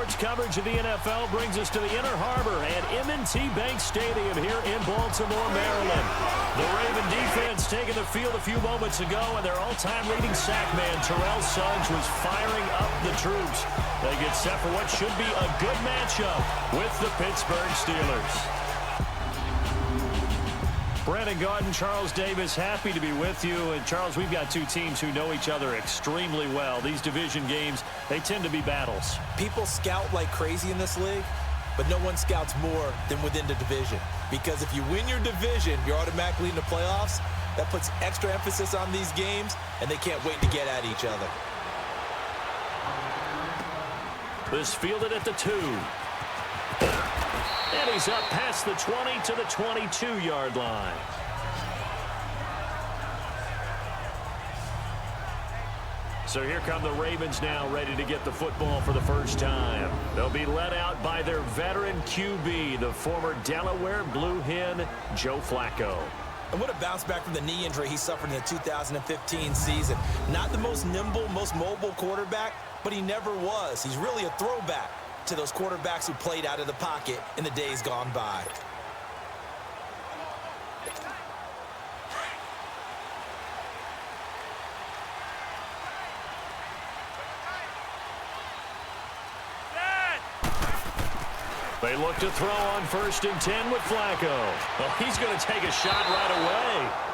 Sports coverage of the NFL brings us to the Inner Harbor at M&T Bank Stadium here in Baltimore, Maryland. The Raven defense taking the field a few moments ago, and their all-time leading sack man, Terrell Suggs, was firing up the troops. They get set for what should be a good matchup with the Pittsburgh Steelers. Brandon Gaudin, Charles Davis, happy to be with you. And, Charles, we've got two teams who know each other extremely well. These division games, they tend to be battles. People scout like crazy in this league, but no one scouts more than within the division. Because if you win your division, you're automatically in the playoffs. That puts extra emphasis on these games, and they can't wait to get at each other. This fielded at the 2. And he's up past the 20 to the 22-yard line. So here come the Ravens now, ready to get the football for the first time. They'll be led out by their veteran QB, the former Delaware Blue Hen, Joe Flacco. And what a bounce back from the knee injury he suffered in the 2015 season. Not the most nimble, most mobile quarterback, but he never was. He's really a throwback to those quarterbacks who played out of the pocket in the days gone by. They look to throw on 1st and 10 with Flacco. Well, he's going to take a shot right away.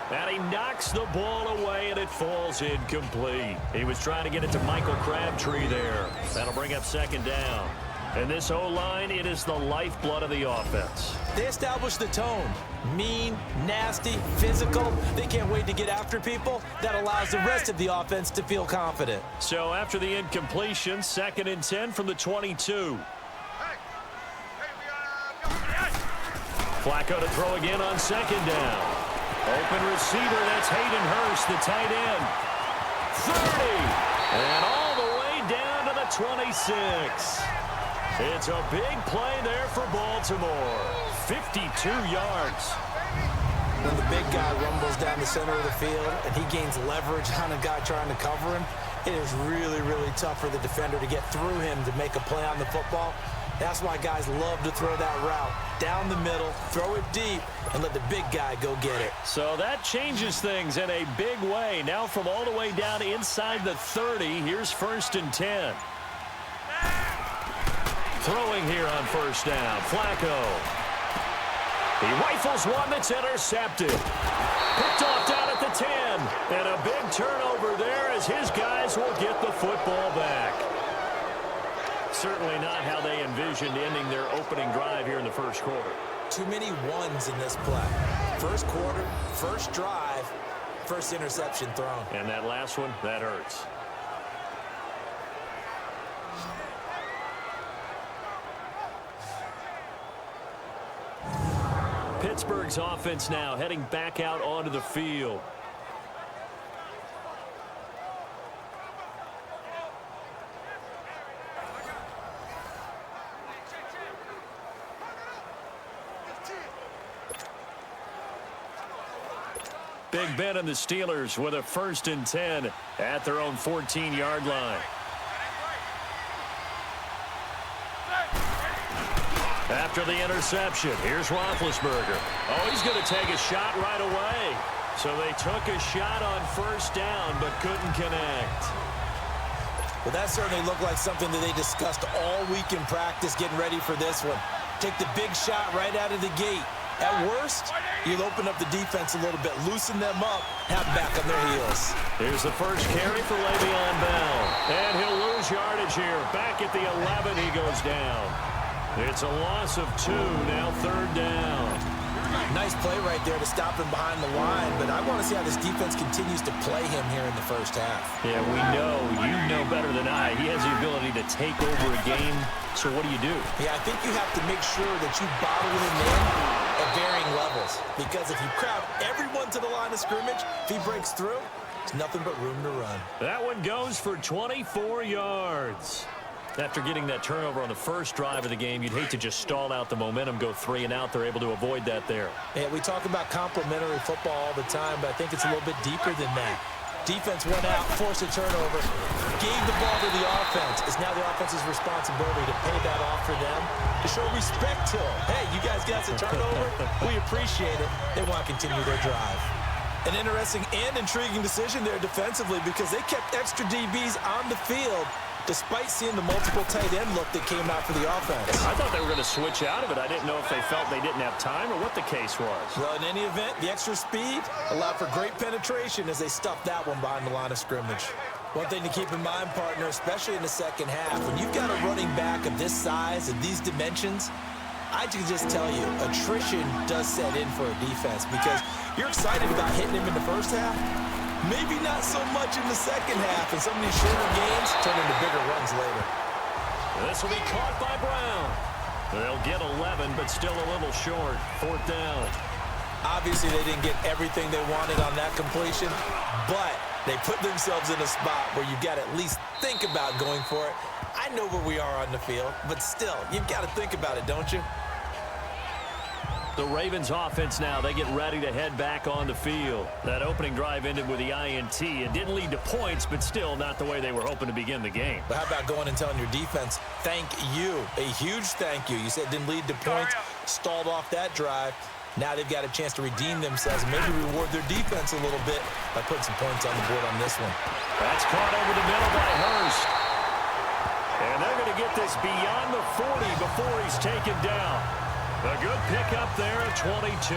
And he knocks the ball away, and it falls incomplete. He was trying to get it to Michael Crabtree there. That'll bring up 2nd down. And this O-line, it is the lifeblood of the offense. They established the tone. Mean, nasty, physical. They can't wait to get after people. That allows the rest of the offense to feel confident. So after the incompletion, 2nd and 10 from the 22. Flacco to throw again on 2nd down. Open receiver, that's Hayden Hurst, the tight end. 30, and all the way down to the 26. It's a big play there for Baltimore. 52 yards. When the big guy rumbles down the center of the field and he gains leverage on a guy trying to cover him, it is really, really tough for the defender to get through him to make a play on the football. That's why guys love to throw that route down the middle, throw it deep, and let the big guy go get it. So that changes things in a big way. Now from all the way down inside the 30, here's 1st and 10. Throwing here on 1st down, Flacco. He rifles one that's intercepted. Picked off down at the 10. And a big turnover there as his guys will get the football back. Certainly not how they envisioned ending their opening drive here in the 1st quarter. Too many ones in this play. 1st quarter, 1st drive, 1st interception thrown. And that last one, that hurts. Pittsburgh's offense now heading back out onto the field. Big Ben and the Steelers with a 1st and 10 at their own 14-yard line. After the interception, here's Roethlisberger. Oh, he's going to take a shot right away. So they took a shot on 1st down but couldn't connect. Well, that certainly looked like something that they discussed all week in practice getting ready for this one. Take the big shot right out of the gate. At worst, you'll open up the defense a little bit, loosen them up, have them back on their heels. Here's the first carry for Le'Veon Bell. And he'll lose yardage here. Back at the 11, he goes down. It's a loss of 2, now 3rd down. Nice play right there to stop him behind the line, but I want to see how this defense continues to play him here in the 1st half. Yeah, we know, you know better than I, he has the ability to take over a game. So what do you do? Yeah, I think you have to make sure that you bottle him in at varying levels. Because if you crowd everyone to the line of scrimmage, if he breaks through, there's nothing but room to run. That one goes for 24 yards. After getting that turnover on the 1st drive of the game, you'd hate to just stall out the momentum, go 3 and out. They're able to avoid that there. Yeah, we talk about complimentary football all the time, but I think it's a little bit deeper than that. Defense went out, forced a turnover, gave the ball to the offense. It's now the offense's responsibility to pay that off for them, to show respect to them. Hey, you guys got some turnover? We appreciate it. They want to continue their drive. An interesting and intriguing decision there defensively because they kept extra DBs on the field despite seeing the multiple tight end look that came out for the offense. I thought they were going to switch out of it. I didn't know if they felt they didn't have time or what the case was. Well, in any event, the extra speed allowed for great penetration as they stuffed that one behind the line of scrimmage. One thing to keep in mind, partner, especially in the second half, when you've got a running back of this size and these dimensions, I can just tell you, attrition does set in for a defense because you're excited about hitting him in the first half. Maybe not so much in the second half, and some of these shorter games turn into bigger runs later. This will be caught by Brown. They'll get 11, but still a little short. 4th down. Obviously, they didn't get everything they wanted on that completion, but they put themselves in a spot where you've got to at least think about going for it. I know where we are on the field, but still, you've got to think about it, don't you? The Ravens offense now, they get ready to head back on the field. That opening drive ended with the INT. It didn't lead to points, but still not the way they were hoping to begin the game. But how about going and telling your defense, thank you, a huge thank you. You said it didn't lead to points, stalled off that drive. Now they've got a chance to redeem themselves and maybe reward their defense a little bit by putting some points on the board on this one. That's caught over the middle by Hurst. And they're going to get this beyond the 40 before he's taken down. A good pickup there at 22.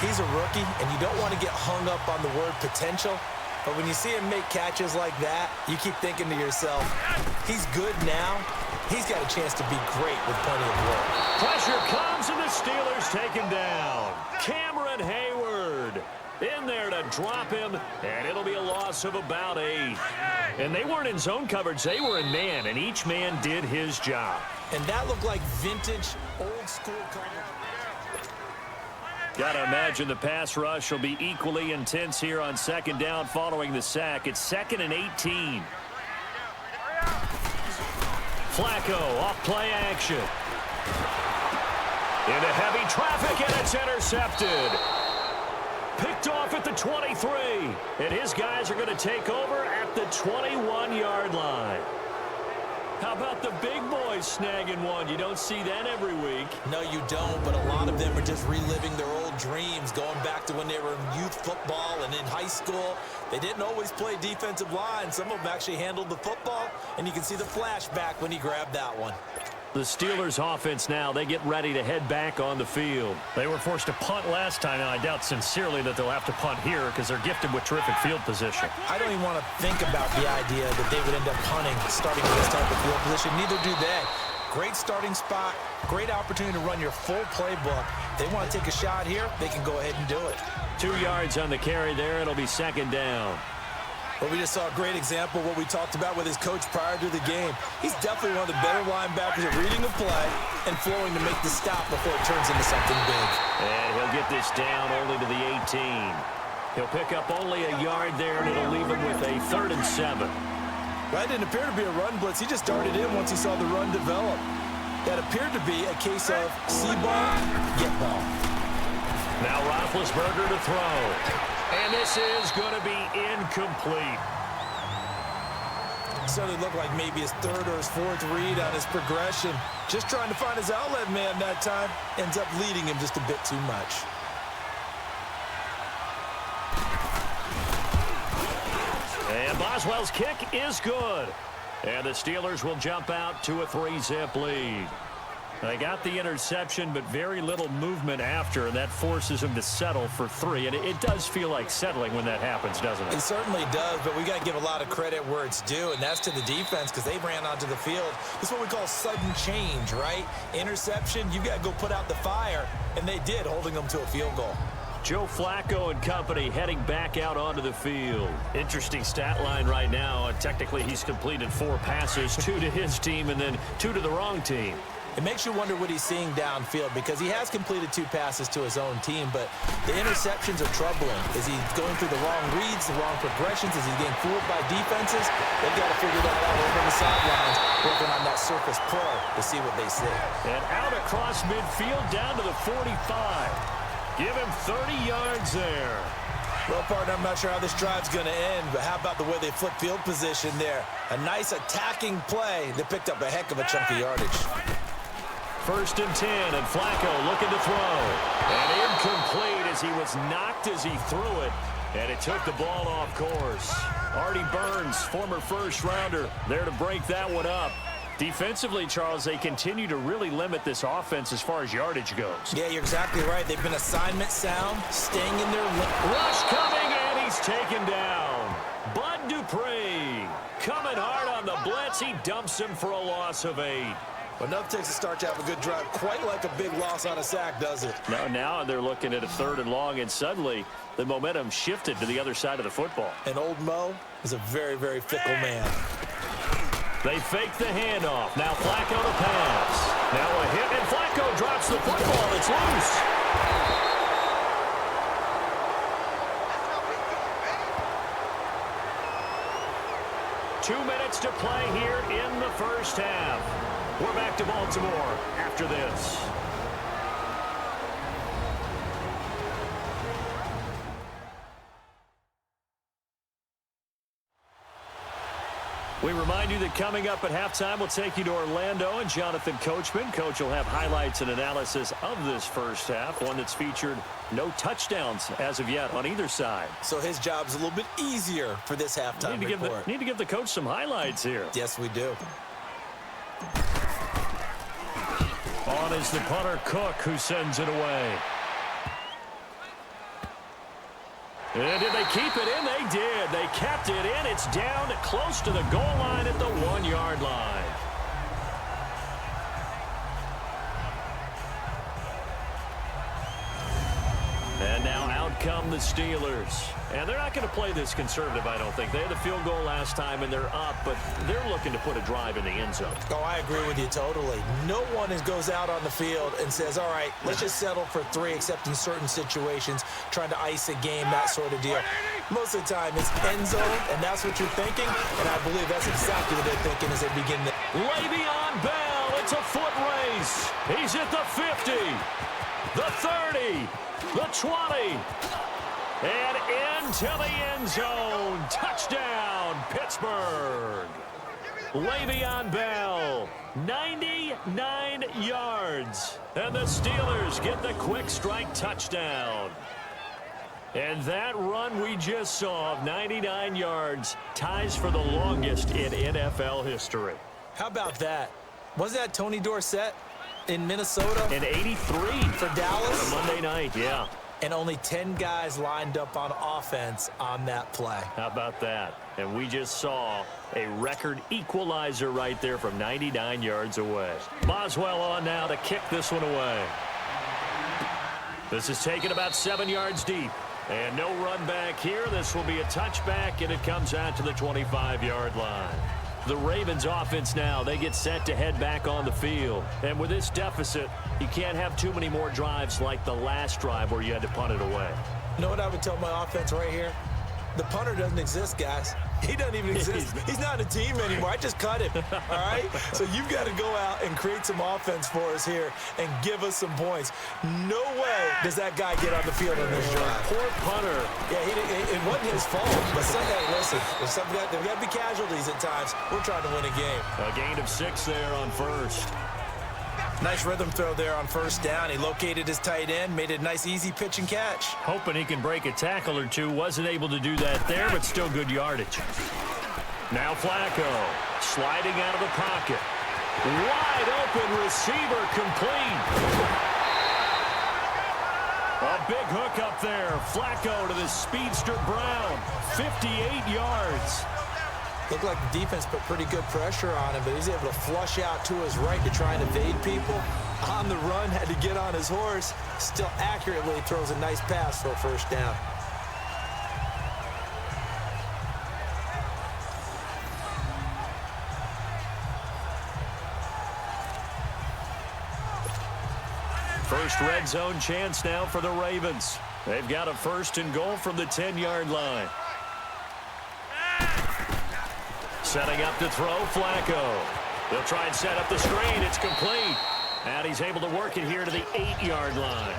He's a rookie, and you don't want to get hung up on the word potential. But when you see him make catches like that, you keep thinking to yourself, he's good now. He's got a chance to be great with plenty of work. Pressure comes, and the Steelers take him down. Cameron Hayward in there to drop him, and it'll be a loss of about 8. And they weren't in zone coverage. They were in man, and each man did his job. And that looked like vintage, old-school coverage. Got to imagine the pass rush will be equally intense here on 2nd down following the sack. It's 2nd and 18. Flacco off play action. Into heavy traffic, and it's intercepted. Picked off at the 23. And his guys are going to take over at the 21-yard line. How about the big boys snagging one? You don't see that every week. No, you don't, but a lot of them are just reliving their old dreams, going back to when they were in youth football and in high school. They didn't always play defensive line. Some of them actually handled the football, and you can see the flashback when he grabbed that one. The Steelers offense now, they get ready to head back on the field. They were forced to punt last time, and I doubt sincerely that they'll have to punt here because they're gifted with terrific field position. I don't even want to think about the idea that they would end up punting starting with this type of field position. Neither do they. Great starting spot, great opportunity to run your full playbook. They want to take a shot here, they can go ahead and do it. 2 yards on the carry there. It'll be 2nd down. Well, we just saw a great example of what we talked about with his coach prior to the game. He's definitely one of the better linebackers at reading the play and flowing to make the stop before it turns into something big. And he'll get this down only to the 18. He'll pick up only a yard there, and it'll leave him with a 3rd and 7. Well, it didn't appear to be a run blitz. He just darted in once he saw the run develop. That appeared to be a case of see ball, get ball. Now Roethlisberger to throw. And this is going to be incomplete. Certainly looked like maybe his 3rd or his 4th read on his progression. Just trying to find his outlet man that time. Ends up leading him just a bit too much. And Boswell's kick is good. And the Steelers will jump out to a 3-zip lead. They got the interception, but very little movement after, and that forces them to settle for 3. And it does feel like settling when that happens, doesn't it? It certainly does, but we got to give a lot of credit where it's due, and that's to the defense because they ran onto the field. This is what we call sudden change, right? Interception, you got to go put out the fire, and they did, holding them to a field goal. Joe Flacco and company heading back out onto the field. Interesting stat line right now. Technically, he's completed 4 passes, 2 to his team and then 2 to the wrong team. It makes you wonder what he's seeing downfield because he has completed 2 passes to his own team, but the interceptions are troubling. Is he going through the wrong reads, the wrong progressions? Is he getting fooled by defenses? They've got to figure that out over the sidelines, working on that Surface Pro to see what they see. And out across midfield down to the 45. Give him 30 yards there. Well, partner, I'm not sure how this drive's going to end, but how about the way they flip field position there? A nice attacking play that picked up a heck of a chunk of yardage. 1st and 10, and Flacco looking to throw. And incomplete as he was knocked as he threw it, and it took the ball off course. Artie Burns, former first-rounder, there to break that one up. Defensively, Charles, they continue to really limit this offense as far as yardage goes. Yeah, you're exactly right. They've been assignment sound, staying in their rush coming, and he's taken down. Bud Dupree coming hard on the blitz. He dumps him for a loss of 8. But enough takes a start to have a good drive. Quite like a big loss on a sack, does it? Now they're looking at a 3rd and long, and suddenly the momentum shifted to the other side of the football. And old Mo is a very, very fickle man. They fake the handoff. Now Flacco to pass. Now a hit, and Flacco drops the football. It's loose. Two minutes to play here in the first half. We're back to Baltimore after this. We remind you that coming up at halftime, we'll take you to Orlando and Jonathan Coachman. Coach will have highlights and analysis of this first half, one that's featured no touchdowns as of yet on either side. So his job's a little bit easier for this halftime report. Need to give the coach some highlights here. Yes, we do. On is the punter, Cook, who sends it away. And did they keep it in? They did. They kept it in. It's down close to the goal line at the 1-yard line. And now out come the Steelers. And they're not going to play this conservative, I don't think. They had a field goal last time, and they're up, but they're looking to put a drive in the end zone. Oh, I agree with you totally. No one goes out on the field and says, all right, let's just settle for 3, except in certain situations, trying to ice a game, that sort of deal. Most of the time, it's end zone, and that's what you're thinking, and I believe that's exactly what they're thinking as they begin the... Le'Veon Bell, it's a foot race. He's at the 50, the 30, the 20, and into the end zone. Touchdown, Pittsburgh. Le'Veon Bell, 99 yards. And the Steelers get the quick strike touchdown. And that run we just saw of 99 yards ties for the longest in NFL history. How about that? Wasn't that Tony Dorsett in Minnesota? In 83. For Dallas? On Monday night, yeah. And only 10 guys lined up on offense on that play. How about that? And we just saw a record equalizer right there from 99 yards away. Boswell on now to kick this one away. This is taken about 7 yards deep. And no run back here. This will be a touchback, and it comes out to the 25-yard line. The Ravens offense now, they get set to head back on the field. And with this deficit, you can't have too many more drives like the last drive where you had to punt it away. You know what I would tell my offense right here? The punter doesn't exist, guys. He doesn't even exist. He's not a team anymore. I just cut him, all right? So you've got to go out and create some offense for us here and give us some points. No way does that guy get on the field on this drive. Poor punter. Yeah, it wasn't his fault. But listen, there've got to be casualties at times. We're trying to win a game. A gain of 6 there on first. Nice rhythm throw there on first down. He located his tight end, made it a nice, easy pitch and catch. Hoping he can break a tackle or two. Wasn't able to do that there, but still good yardage. Now Flacco sliding out of the pocket. Wide open receiver complete. A big hook up there. Flacco to the speedster Brown. 58 yards. Looked like the defense put pretty good pressure on him, but he's able to flush out to his right to try and evade people. On the run, had to get on his horse. Still accurately throws a nice pass for a first down. First red zone chance now for the Ravens. They've got a 1st and goal from the 10-yard line. Setting up to throw, Flacco. They'll try and set up the screen. It's complete. And he's able to work it here to the 8-yard line.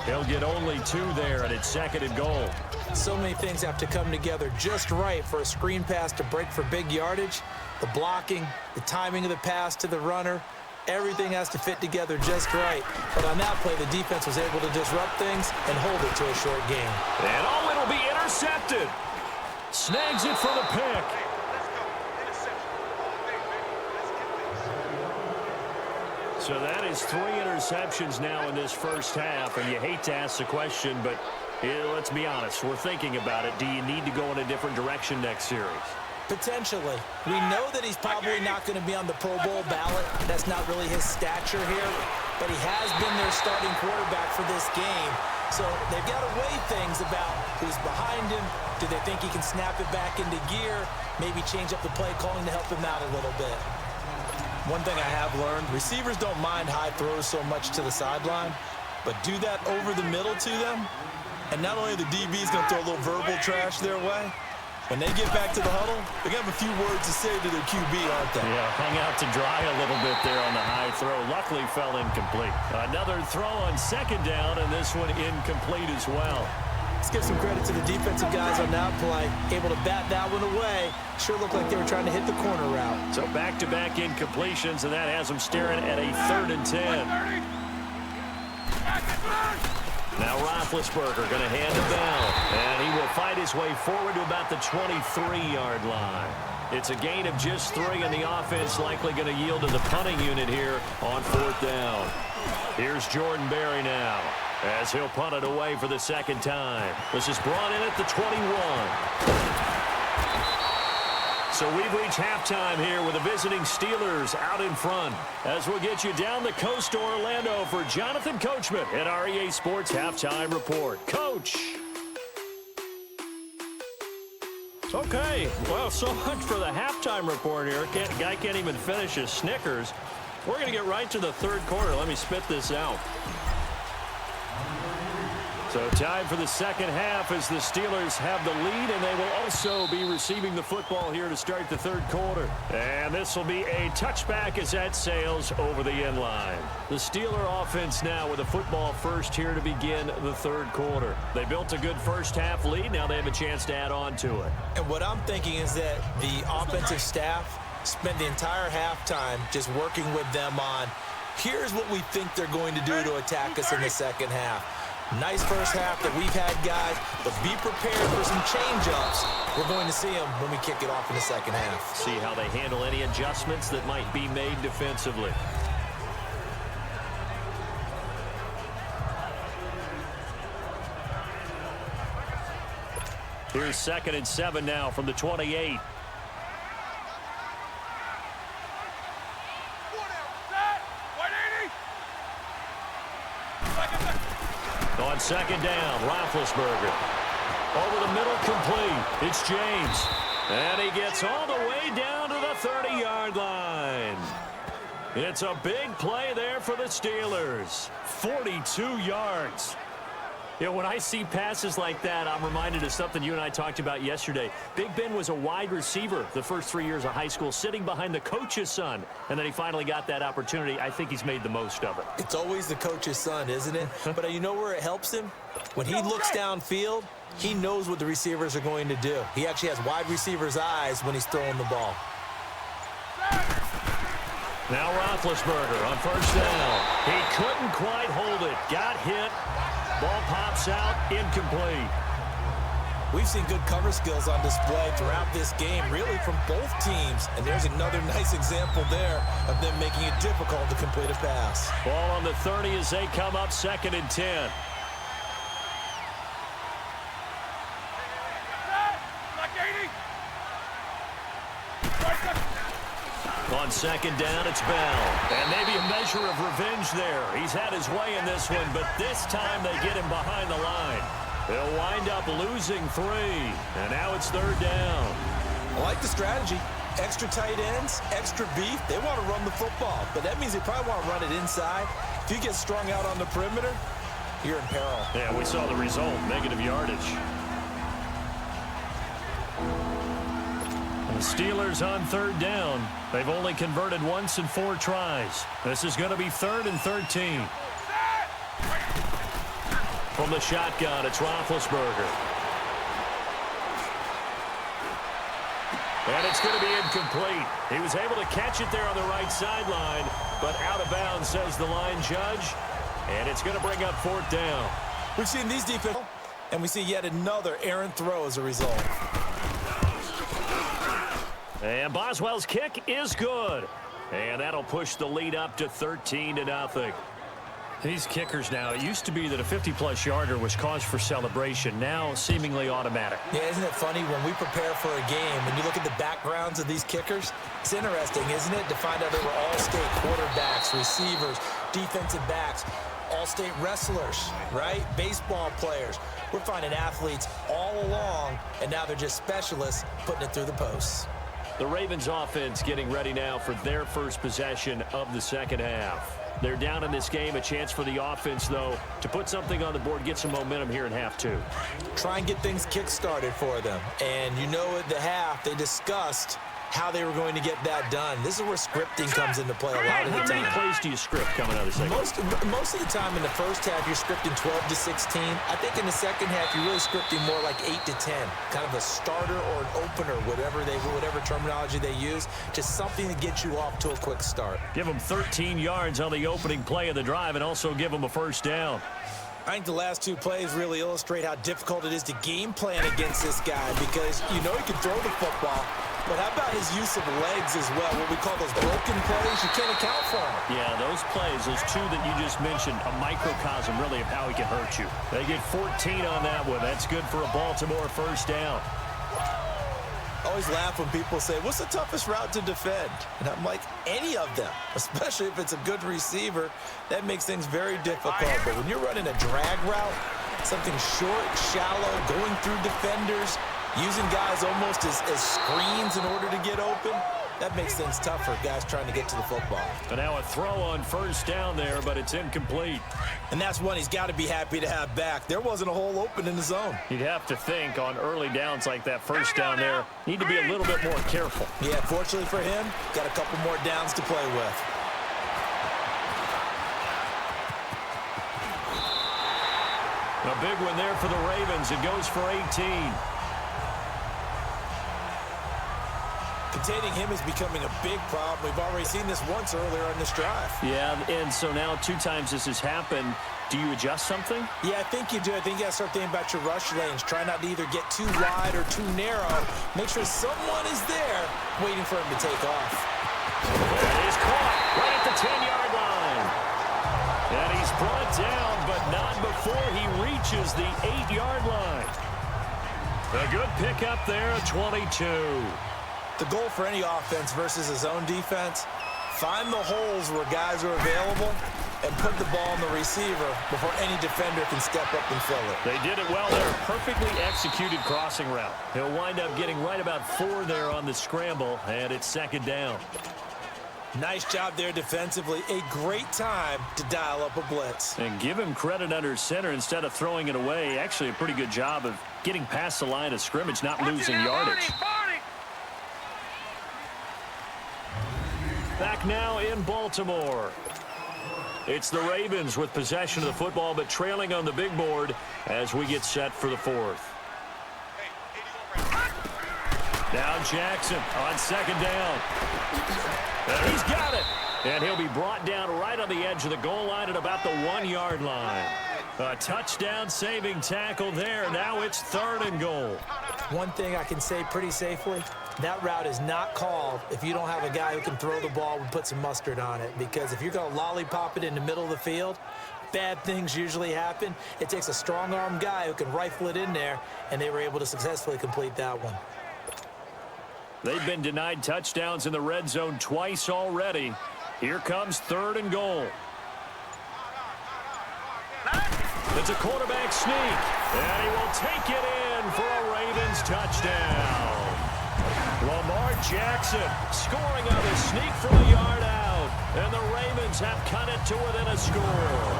He'll get only 2 there, and it's 2nd and goal. So many things have to come together just right for a screen pass to break for big yardage. The blocking, the timing of the pass to the runner, everything has to fit together just right. But on that play, the defense was able to disrupt things and hold it to a short game. And it'll be intercepted. Snags it for the pick. So that is 3 interceptions now in this first half, and you hate to ask the question, but let's be honest, we're thinking about it. Do you need to go in a different direction next series? Potentially. We know that he's probably not going to be on the Pro Bowl ballot. That's not really his stature here, but he has been their starting quarterback for this game. So they've got to weigh things about who's behind him. Do they think he can snap it back into gear? Maybe change up the play calling to help him out a little bit. One thing I have learned, receivers don't mind high throws so much to the sideline, but do that over the middle to them, and not only the DB's going to throw a little verbal trash their way, when they get back to the huddle, they're going to have a few words to say to their QB, aren't they? Yeah, hung out to dry a little bit there on the high throw. Luckily fell incomplete. Another throw on 2nd down, and this one incomplete as well. Let's give some credit to the defensive guys on that play. Able to bat that one away. Sure looked like they were trying to hit the corner route. So back-to-back incompletions, and that has them staring at a 3rd and 10. Now Roethlisberger going to hand it down, and he will fight his way forward to about the 23-yard line. It's a gain of just 3, and the offense likely going to yield to the punting unit here on 4th down. Here's Jordan Berry now, as he'll punt it away for the 2nd time. This is brought in at the 21. So we've reached halftime here with the visiting Steelers out in front. As we'll get you down the coast to Orlando for Jonathan Coachman at our EA Sports Halftime Report. Coach. Okay, well, so much for the halftime report here. Guy can't even finish his Snickers. We're going to get right to the 3rd quarter. Let me spit this out. So time for the 2nd half as the Steelers have the lead, and they will also be receiving the football here to start the 3rd quarter. And this will be a touchback as that sails over the end line. The Steeler offense now with a football first here to begin the 3rd quarter. They built a good first half lead. Now they have a chance to add on to it. And what I'm thinking is that the offensive staff spent the entire halftime just working with them on, here's what we think they're going to do to attack us in the 2nd half. Nice first half that we've had, guys, but be prepared for some change-ups. We're going to see them when we kick it off in the 2nd half. See how they handle any adjustments that might be made defensively. Here's 2nd and 7 now from the 28. On 2nd down, Roethlisberger. Over the middle, complete. It's James. And he gets all the way down to the 30-yard line. It's a big play there for the Steelers. 42 yards. You know, when I see passes like that, I'm reminded of something you and I talked about yesterday. Big Ben was a wide receiver the first 3 years of high school, sitting behind the coach's son. And then he finally got that opportunity. I think he's made the most of it. It's always the coach's son, isn't it? But you know where it helps him? When he looks downfield, he knows what the receivers are going to do. He actually has wide receivers' eyes when he's throwing the ball. Now Roethlisberger on 1st down. He couldn't quite hold it. Got hit. Ball pops out, incomplete. We've seen good cover skills on display throughout this game, really from both teams. And there's another nice example there of them making it difficult to complete a pass. Ball on the 30 as they come up 2nd and 10. On 2nd down, it's Bell. And maybe a measure of revenge there. He's had his way in this one, but this time they get him behind the line. They'll wind up losing 3. And now it's 3rd down. I like the strategy. Extra tight ends, extra beef. They want to run the football, but that means they probably want to run it inside. If you get strung out on the perimeter, you're in peril. Yeah, we saw the result, negative yardage. The Steelers on 3rd down. They've only converted once in 4 tries. This is going to be 3rd and 13. From the shotgun, it's Roethlisberger. And it's going to be incomplete. He was able to catch it there on the right sideline, but out of bounds, says the line judge. And it's going to bring up 4th down. We've seen these defense, and we see yet another errant throw as a result. And Boswell's kick is good. And that'll push the lead up to 13-0. These kickers now, it used to be that a 50-plus yarder was cause for celebration. Now, seemingly automatic. Yeah, isn't it funny when we prepare for a game and you look at the backgrounds of these kickers? It's interesting, isn't it, to find out they were all-state quarterbacks, receivers, defensive backs, all-state wrestlers, right? Baseball players. We're finding athletes all along, and now they're just specialists putting it through the posts. The Ravens offense getting ready now for their first possession of the second half. They're down in this game. A chance for the offense, though, to put something on the board, get some momentum here in half 2. Try and get things kick-started for them. And you know at the half, they discussed how they were going to get that done. This is where scripting comes into play a lot of the time. How many plays do you script coming out of the second? Most of the time in the first half, you're scripting 12 to 16. I think in the second half, you're really scripting more like 8 to 10. Kind of a starter or an opener, whatever terminology they use. Just something to get you off to a quick start. Give them 13 yards on the opening play of the drive and also give them a first down. I think the last 2 plays really illustrate how difficult it is to game plan against this guy because you know he can throw the football, but how about his use of legs as well? What we call those broken plays, you can't account for them. Yeah, those plays, those 2 that you just mentioned, a microcosm really of how he can hurt you. They get 14 on that one. That's good for a Baltimore first down. I always laugh when people say, what's the toughest route to defend? And I'm like, any of them, especially if it's a good receiver. That makes things very difficult. But when you're running a drag route, something short, shallow, going through defenders, using guys almost as screens in order to get open, that makes things tough for guys trying to get to the football. And now a throw on first down there, but it's incomplete. And that's one he's got to be happy to have back. There wasn't a hole open in the zone. You'd have to think on early downs like that first down there, need to be a little bit more careful. Yeah, fortunately for him, got a couple more downs to play with. A big one there for the Ravens. It goes for 18. Containing him is becoming a big problem. We've already seen this once earlier on this drive. Yeah, and so now 2 times this has happened. Do you adjust something? Yeah, I think you do. I think you got to start thinking about your rush lanes. Try not to either get too wide or too narrow. Make sure someone is there waiting for him to take off. That is caught right at the 10-yard line. And he's brought down, but not before he reaches the 8-yard line. A good pickup there at 22. The goal for any offense versus his own defense, find the holes where guys are available and put the ball on the receiver before any defender can step up and fill it. They did it well there. Perfectly executed crossing route. He'll wind up getting right about 4 there on the scramble, and it's second down. Nice job there defensively. A great time to dial up a blitz. And give him credit under center instead of throwing it away. Actually, a pretty good job of getting past the line of scrimmage, not losing yardage. Back now in Baltimore. It's the Ravens with possession of the football, but trailing on the big board as we get set for the 4th. Now Jackson on second down. And he's got it. And he'll be brought down right on the edge of the goal line at about the 1-yard line. A touchdown saving tackle there. Now it's 3rd and goal. One thing I can say pretty safely, that route is not called if you don't have a guy who can throw the ball and put some mustard on it. Because if you're going to lollipop it in the middle of the field, bad things usually happen. It takes a strong-arm guy who can rifle it in there, and they were able to successfully complete that one. They've been denied touchdowns in the red zone twice already. Here comes 3rd and goal. It's a quarterback sneak, and he will take it in for a Ravens touchdown. Lamar Jackson scoring on a sneak from a yard out, and the Ravens have cut it to within a score.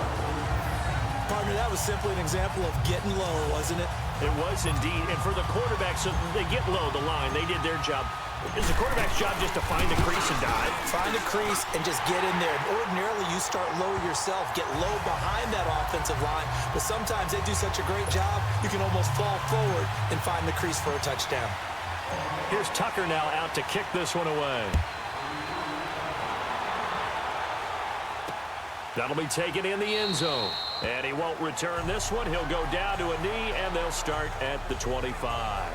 Partner, that was simply an example of getting low, wasn't it? It was indeed, and for the quarterback, so they get low the line. They did their job. It's the quarterback's job just to find a crease and dive. Find a crease and just get in there. And ordinarily, you start low yourself, get low behind that offensive offensive line, but sometimes they do such a great job, you can almost fall forward and find the crease for a touchdown. Here's Tucker now out to kick this one away. That'll be taken in the end zone. And he won't return this one. He'll go down to a knee, and they'll start at the 25.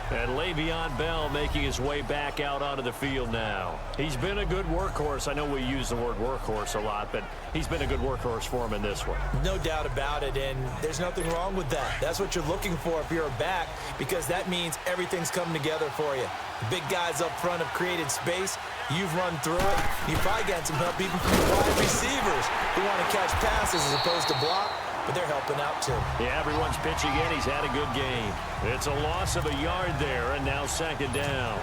And Le'Veon Bell making his way back out onto the field now. He's been a good workhorse. I know we use the word workhorse a lot, but he's been a good workhorse for him in this one. No doubt about it, and there's nothing wrong with that. That's what you're looking for if you're a back, because that means everything's coming together for you. The big guys up front have created space. You've run through it. You've probably got some help even from the wide receivers who want to catch passes as opposed to block, but they're helping out too. Yeah, everyone's pitching in. He's had a good game. It's a loss of a yard there, and now second down.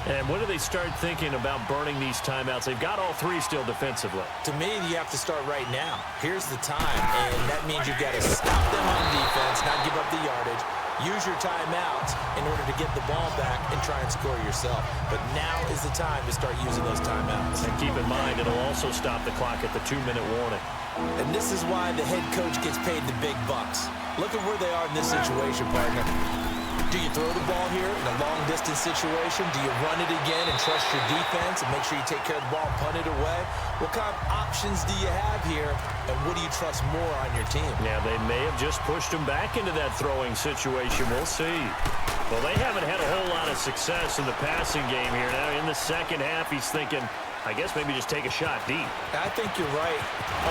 And when do they start thinking about burning these timeouts? They've got all three still defensively. To me, you have to start right now. Here's the time, and that means you've got to stop them on defense, not give up the yardage. Use your timeouts in order to get the ball back and try and score yourself. But now is the time to start using those timeouts. And keep in mind, it'll also stop the clock at the 2-minute warning. And this is why the head coach gets paid the big bucks. Look at where they are in this situation, partner. Do you throw the ball here in a long-distance situation? Do you run it again and trust your defense and make sure you take care of the ball and punt it away? What kind of options do you have here, and what do you trust more on your team? Yeah, they may have just pushed him back into that throwing situation. We'll see. Well, they haven't had a whole lot of success in the passing game here. Now, in the second half, he's thinking, I guess maybe just take a shot deep. I think you're right.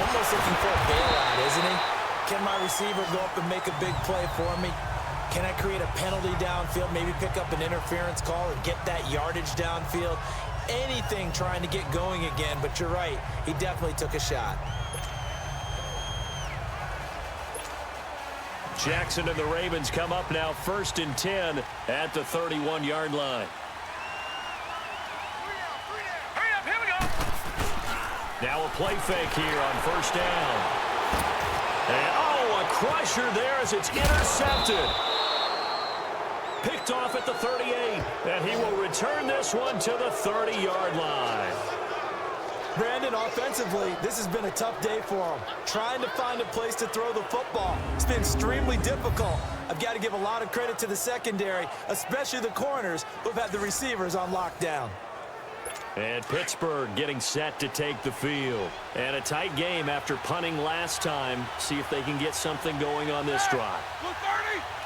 Almost looking for a bailout, isn't he? Can my receiver go up and make a big play for me? Can I create a penalty downfield, maybe pick up an interference call and get that yardage downfield? Anything trying to get going again, but you're right. He definitely took a shot. Jackson and the Ravens come up now 1st and 10 at the 31-yard line. Now a play fake here on 1st down. And, oh, a crusher there as it's intercepted. Picked off at the 38, and he will return this one to the 30-yard line. Brandon, offensively, this has been a tough day for him. Trying to find a place to throw the football. It's been extremely difficult. I've got to give a lot of credit to the secondary, especially the corners who've had the receivers on lockdown. And Pittsburgh getting set to take the field. And a tight game after punting last time. See if they can get something going on this drive.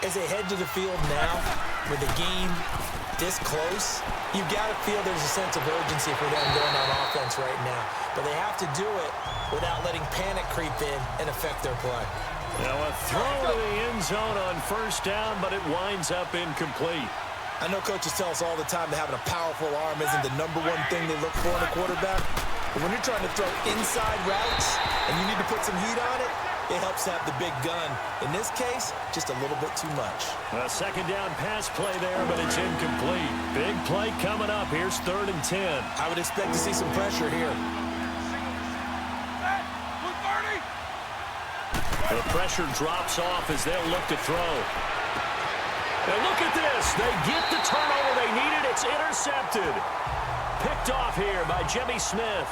As they head to the field now, with the game this close, you've got to feel there's a sense of urgency for them going on offense right now. But they have to do it without letting panic creep in and affect their play. Now a throw to the end zone on 1st down, but it winds up incomplete. I know coaches tell us all the time that having a powerful arm isn't the #1 thing they look for in a quarterback. But when you're trying to throw inside routes and you need to put some heat on it, it helps to have the big gun. In this case, just a little bit too much. A 2nd down pass play there, but it's incomplete. Big play coming up. Here's 3rd and 10. I would expect to see some pressure here. The pressure drops off as they'll look to throw. And look at this. They get the turnover they needed. It's intercepted. Picked off here by Jimmy Smith.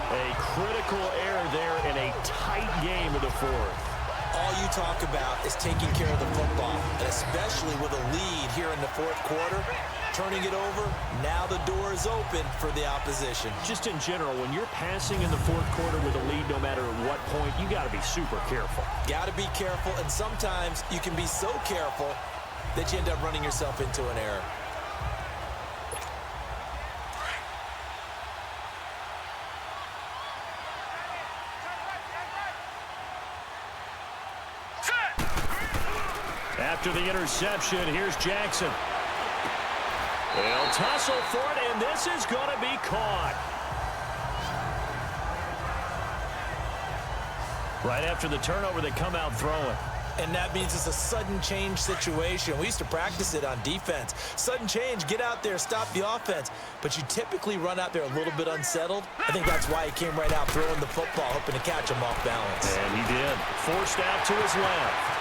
A critical error there in a tight game of the 4th. All you talk about is taking care of the football, and especially with a lead here in the 4th quarter, turning it over, now the door is open for the opposition. Just in general, when you're passing in the 4th quarter with a lead, no matter at what point, you got to be super careful. Got to be careful, and sometimes you can be so careful that you end up running yourself into an error. After the interception, here's Jackson. They'll tussle for it, and this is going to be caught. Right after the turnover, they come out throwing. And that means it's a sudden change situation. We used to practice it on defense. Sudden change, get out there, stop the offense. But you typically run out there a little bit unsettled. I think that's why he came right out throwing the football, hoping to catch him off balance. And he did. Forced out to his left.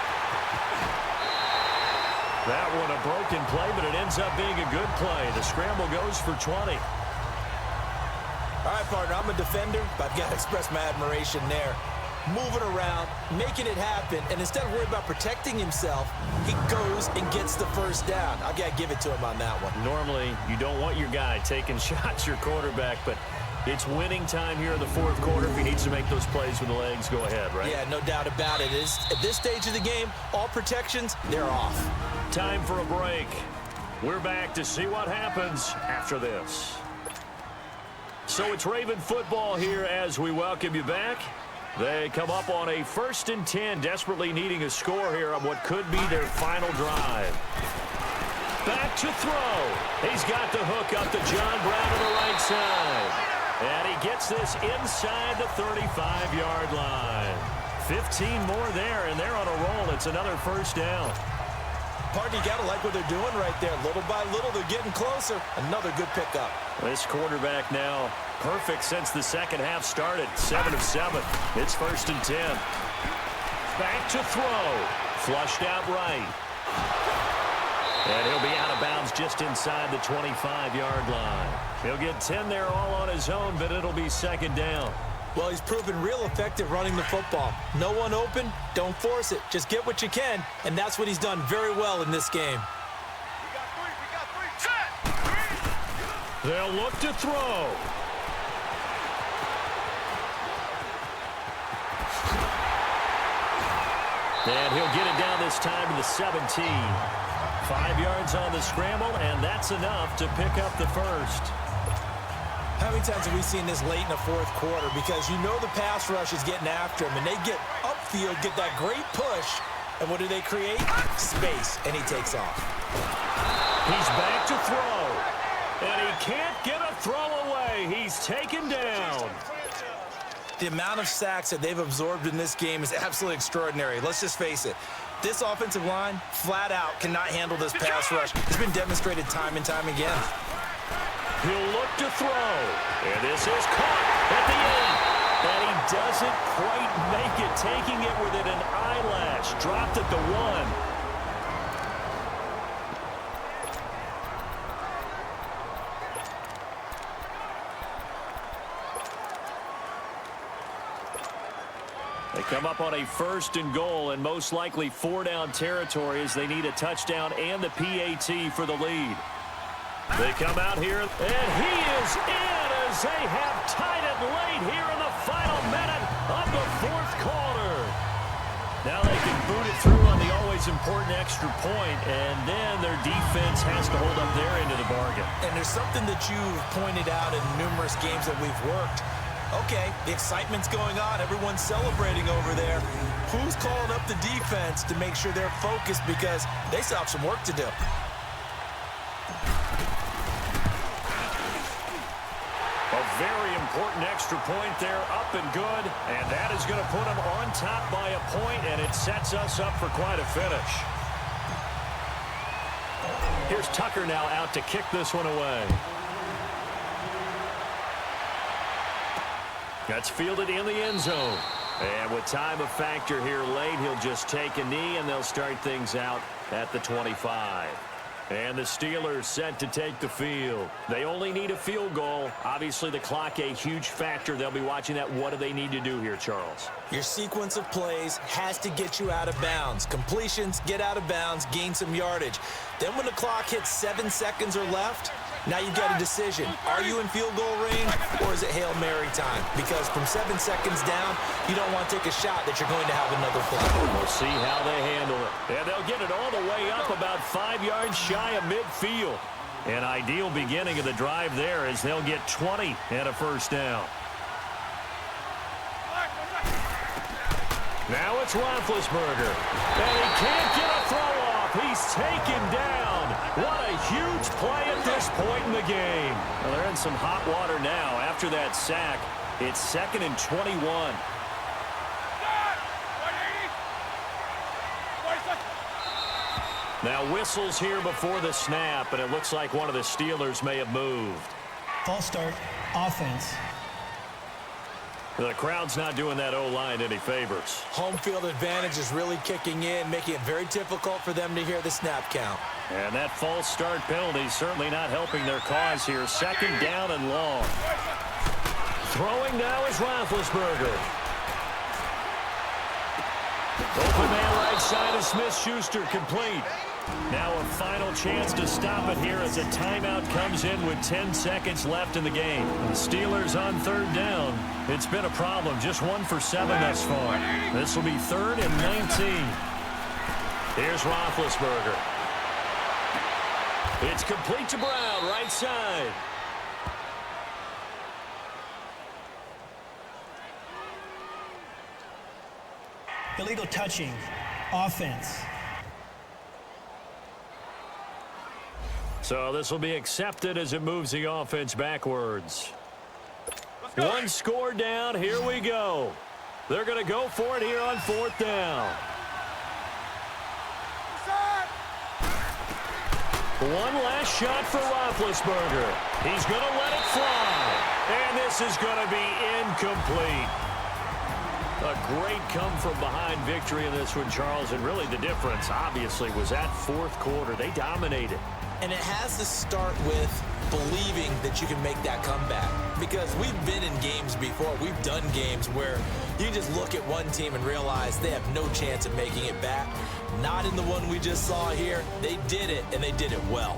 That one a broken play, but it ends up being a good play. The scramble goes for 20. All right, partner, I'm a defender, but I've got to express my admiration there. moving around, making it happen, and instead of worrying about protecting himself, he goes and gets the first down. I got to give it to him on that one. Normally, you don't want your guy taking shots, your quarterback, but it's winning time here in the fourth quarter. If he needs to make those plays with the legs, go ahead, right? Yeah, no doubt about it. At this stage of the game, all protections, they're off. Time for a break. We're back to see what happens after this. So it's Raven football here as we welcome you back. They come up on a 1st and 10, desperately needing a score here on what could be their final drive. Back to throw. He's got the hook up to John Brown on the right side. And he gets this inside the 35-yard line. 15 more there, and they're on a roll. It's another first down. Partner, you got to like what they're doing right there. Little by little, they're getting closer. Another good pickup. This quarterback now perfect since the second half started. 7 of 7. It's 1st and 10. Back to throw. Flushed out right. And he'll be out of bounds just inside the 25-yard line. He'll get 10 there all on his own, but it'll be 2nd down. Well, he's proven real effective running the football. No one open, don't force it. Just get what you can, and that's what he's done very well in this game. We got three. They'll look to throw. And he'll get it down this time to the 17. 5 yards on the scramble, and that's enough to pick up the first. How many times have we seen this late in the fourth quarter? Because you know the pass rush is getting after him, and they get upfield, get that great push, and what do they create? Space, and he takes off. He's back to throw, and he can't get a throw away. He's taken down. The amount of sacks that they've absorbed in this game is absolutely extraordinary. Let's just face it. This offensive line, flat out, cannot handle this pass rush. It's been demonstrated time and time again. He'll look to throw, and this is caught at the end. And he doesn't quite make it, taking it within an eyelash. Dropped at the 1. They come up on a 1st and goal, and most likely 4-down territory as they need a touchdown and the PAT for the lead. They come out here, and he is in as they have tied it late here in the final minute of the fourth quarter. Now they can boot it through on the always important extra point, and then their defense has to hold up their end of the bargain. And there's something that you've pointed out in numerous games that we've worked. Okay, the excitement's going on. Everyone's celebrating over there. Who's calling up the defense to make sure they're focused because they still have some work to do? A very important extra point there, up and good, and that is going to put them on top by a point, and it sets us up for quite a finish. Here's Tucker now out to kick this one away. That's fielded in the end zone. And with time a factor here late, he'll just take a knee, and they'll start things out at the 25. And the Steelers set to take the field. They only need a field goal. Obviously, the clock a huge factor. They'll be watching that. What do they need to do here, Charles? Your sequence of plays has to get you out of bounds. Completions, get out of bounds, gain some yardage. Then when the clock hits 7 seconds or left, now you've got a decision. Are you in field goal range, or is it Hail Mary time? Because from 7 seconds down, you don't want to take a shot that you're going to have another play. We'll see how they handle it. And they'll get it all the way up about 5 yards shy of midfield. An ideal beginning of the drive there as they'll get 20 and a first down. Now it's Roethlisberger. And he can't get a throw off. He's taken down. What a huge play at this point in the game. Well, they're in some hot water now. After that sack, it's 2nd and 21. Now whistles here before the snap, and it looks like one of the Steelers may have moved. False start, offense. The crowd's not doing that O-line any favors. Home field advantage is really kicking in, making it very difficult for them to hear the snap count. And that false start penalty is certainly not helping their cause here. 2nd down and long. Throwing now is Roethlisberger. Open man right side of Smith-Schuster, complete. Now a final chance to stop it here as a timeout comes in with 10 seconds left in the game. The Steelers on third down. It's been a problem, just 1 for 7 thus far. This will be 3rd and 19. Here's Roethlisberger. It's complete to Brown, right side. Illegal touching. Offense. So this will be accepted as it moves the offense backwards. One score down. Here we go. They're going to go for it here on 4th down. One last shot for Roethlisberger. He's going to let it fly. And this is going to be incomplete. A great come-from-behind victory in this one, Charles. And really the difference, obviously, was that 4th quarter. They dominated. And it has to start with believing that you can make that comeback. Because we've been in games before. We've done games where you just look at one team and realize they have no chance of making it back. Not in the one we just saw here. They did it, and they did it well.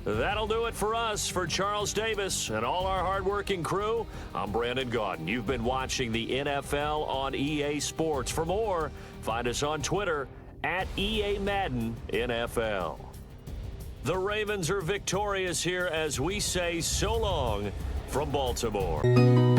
That'll do it for us. For Charles Davis and all our hardworking crew, I'm Brandon Gaudin. You've been watching the NFL on EA Sports. For more, find us on Twitter at EA Madden NFL. The Ravens are victorious here as we say so long from Baltimore.